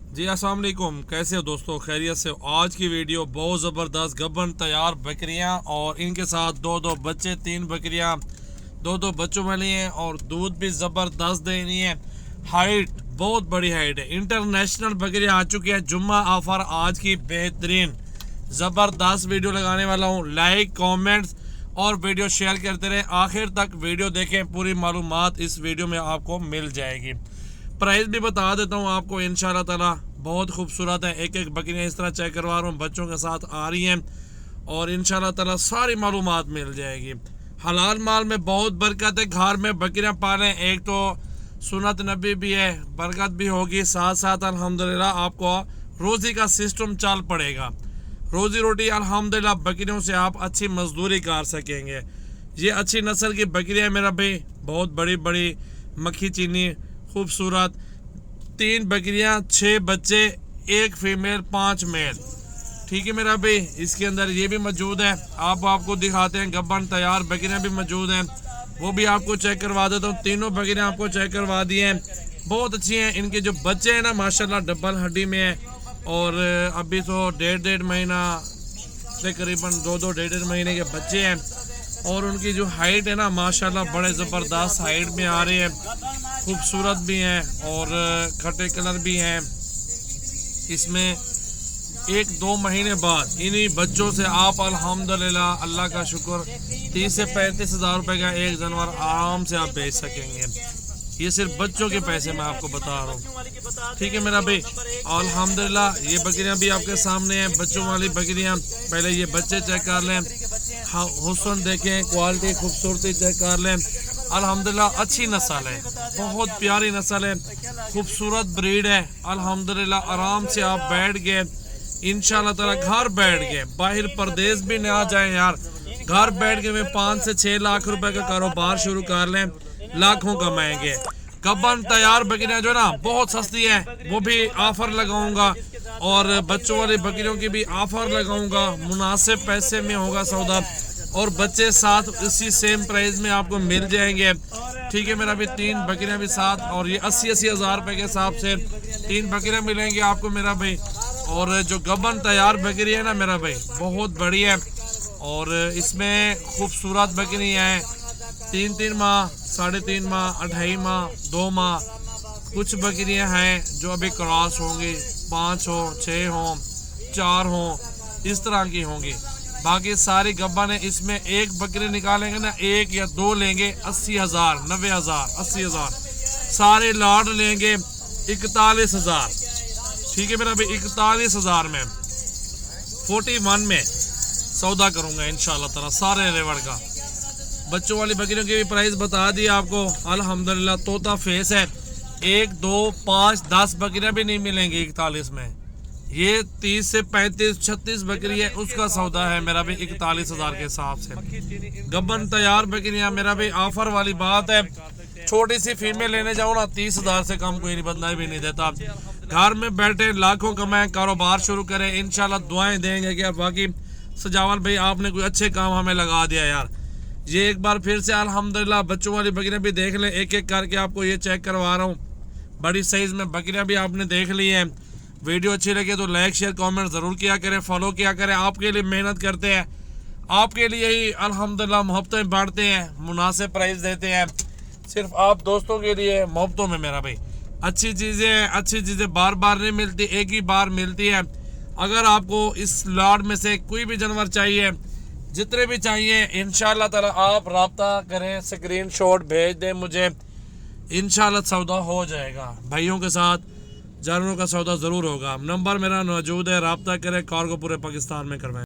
जी अस्सलाम वालेकुम, कैसे हो दोस्तों? खैरियत से हो? आज की वीडियो बहुत ज़बरदस्त गब्बन तैयार बकरियां और इनके साथ दो दो बच्चे, 3 बकरियां दो दो बच्चों वाली हैं और दूध भी ज़बरदस्त दे रही है। हाइट बहुत बड़ी हाइट है। इंटरनेशनल बकरियां आ चुकी है। जुम्मा ऑफर आज की बेहतरीन ज़बरदस्त वीडियो लगाने वाला हूँ। लाइक कमेंट्स और वीडियो शेयर करते रहे, आखिर तक वीडियो देखें, पूरी मालूमात इस वीडियो में आपको मिल जाएगी। प्राइस भी बता देता हूँ आपको इंशाल्लाह ताला। बहुत खूबसूरत है, एक एक बकरियाँ इस तरह चेक करवा रहा हूँ, बच्चों के साथ आ रही हैं और इंशाल्लाह ताला सारी मालूमात मिल जाएगी। हलाल माल में बहुत बरकत है। घर में बकरियाँ पालें, एक तो सुन्नत नबी भी है, बरकत भी होगी, साथ साथ अल्हम्दुलिल्लाह आपको रोज़ी का सिस्टम चल पड़ेगा। रोज़ी रोटी अल्हम्दुलिल्लाह बकरियों से आप अच्छी मजदूरी कर सकेंगे। ये अच्छी नस्ल की बकरियाँ मेरा भाई, बहुत बड़ी बड़ी मक्खी चीनी खूबसूरत। 3 बकरियां, 6 बच्चे, 1 फीमेल, 5 मेल। ठीक है मेरा भाई। इसके अंदर ये भी मौजूद है, आपको दिखाते हैं। गब्बन तैयार बकरियां भी मौजूद हैं, वो भी आपको चेक करवा देता हूँ। तीनों बकरियां आपको चेक करवा दी हैं, बहुत अच्छी हैं। इनके जो बच्चे हैं ना माशाल्लाह डबल हड्डी में है और अभी तो 1.5 महीना से करीबन 2-2 महीने के बच्चे हैं और उनकी जो हाइट है ना माशाल्लाह बड़े ज़बरदस्त हाइट में आ रहे हैं, खूबसूरत भी हैं और खट्टे कलर भी हैं। इसमें 1-2 महीने बाद इन्हीं बच्चों से आप अल्हम्दुलिल्लाह अल्लाह का शुक्र 30 से 35 हज़ार रुपये का एक जानवर आराम से आप बेच सकेंगे। ये सिर्फ बच्चों के पैसे मैं आपको बता रहा हूँ। ठीक है मेरा भाई। अल्हम्दुलिल्लाह ये बकरियां भी आपके सामने हैं, बच्चों वाली बकरियां। पहले ये बच्चे चेक कर लें, हुस्न देखें, क्वालिटी खूबसूरती चेक कर लें। अल्हम्दुलिल्लाह अच्छी नस्ल है, बहुत प्यारी नस्ल है, खूबसूरत ब्रीड है। अल्हम्दुलिल्लाह आराम से आप बैठ गए इंशाल्लाह ताला, घर बैठ गए, बाहर प्रदेश भी ना जाए यार, घर बैठ के मैं 5 से 6 लाख रुपए का कारोबार शुरू कर लें, लाखों कमाएंगे। गब्बन तैयार बकरियां जो ना बहुत सस्ती है, वो भी ऑफर लगाऊंगा और बच्चों वाली बकरियों की भी ऑफर लगाऊंगा। मुनासिब पैसे में होगा सौदा और बच्चे साथ इसी सेम प्राइस में आपको मिल जाएंगे। ठीक है मेरा भी। 3 बकरियां भी साथ और ये 80-80 हज़ार रुपए के हिसाब से 3 बकरियां मिलेंगी आपको मेरा भाई। और जो गब्बन तैयार बकरी है ना मेरा भाई, बहुत बड़ी है और इसमें खूबसूरत बकरियां हैं। 3-3 माह, 3.5 माह, 2.5 माह, 2 माह। कुछ बकरियां हैं जो अभी क्रॉस होंगी, 5 हो, 6 हो, 4 हो, इस तरह की होंगी। बाकी सारी गब्बन है। इसमें एक बकरी निकालेंगे ना, 1 या 2 लेंगे 80 हज़ार, 90 हज़ार, 80 हज़ार। सारे लाड लेंगे 41 हज़ार। ठीक है मेरा भाई। 41 हज़ार में 41 में सौदा करूंगा इंशाल्लाह ताला सारे रेवड़ का। बच्चों वाली बकरियों की भी प्राइस बता दी आपको। अल्हम्दुलिल्लाह तोता फेस है। 1, 2, 5, 10 बकरियां भी नहीं मिलेंगी 41 में। ये 30 से 35, 36 बकरी है, उसका सौदा है मेरा भी 41 हज़ार के हिसाब से। गब्बन तैयार बकरियां मेरा भी ऑफर वाली बात है। छोटी सी फीमेल लेने जाओ ना, 30 हज़ार से कम कोई बंदा भी नहीं देता। घर में बैठे लाखों कमाएं, कारोबार शुरू करें, इंशाल्लाह दुआएं देंगे कि बाकी सजावल भाई आपने कोई अच्छे काम हमें लगा दिया यार। ये एक बार फिर से अल्हम्दुलिल्लाह बच्चों वाली बकरियां भी देख लें, एक एक करके आपको ये चेक करवा रहा हूँ। बड़ी साइज में बकरियां भी आपने देख ली हैं। वीडियो अच्छी लगे तो लाइक शेयर कमेंट ज़रूर किया करें, फॉलो किया करें। आपके लिए मेहनत करते हैं, आपके लिए ही अल्हम्दुलिल्लाह मोहब्बतें बांटते हैं, मुनासिब प्राइस देते हैं, सिर्फ आप दोस्तों के लिए मोहब्बतों में मेरा भाई। अच्छी चीज़ें बार बार नहीं मिलती, एक ही बार मिलती है। अगर आपको इस लॉट में से कोई भी जानवर चाहिए, जितने भी चाहिए, इंशाल्लाह ताला आप राब्ता करें, स्क्रीनशॉट भेज दें मुझे, इंशाल्लाह सौदा हो जाएगा। भाइयों के साथ जानवरों का सौदा ज़रूर होगा। नंबर मेरा मौजूद है, राब्ता करें, कार को पूरे पाकिस्तान में करवाएं।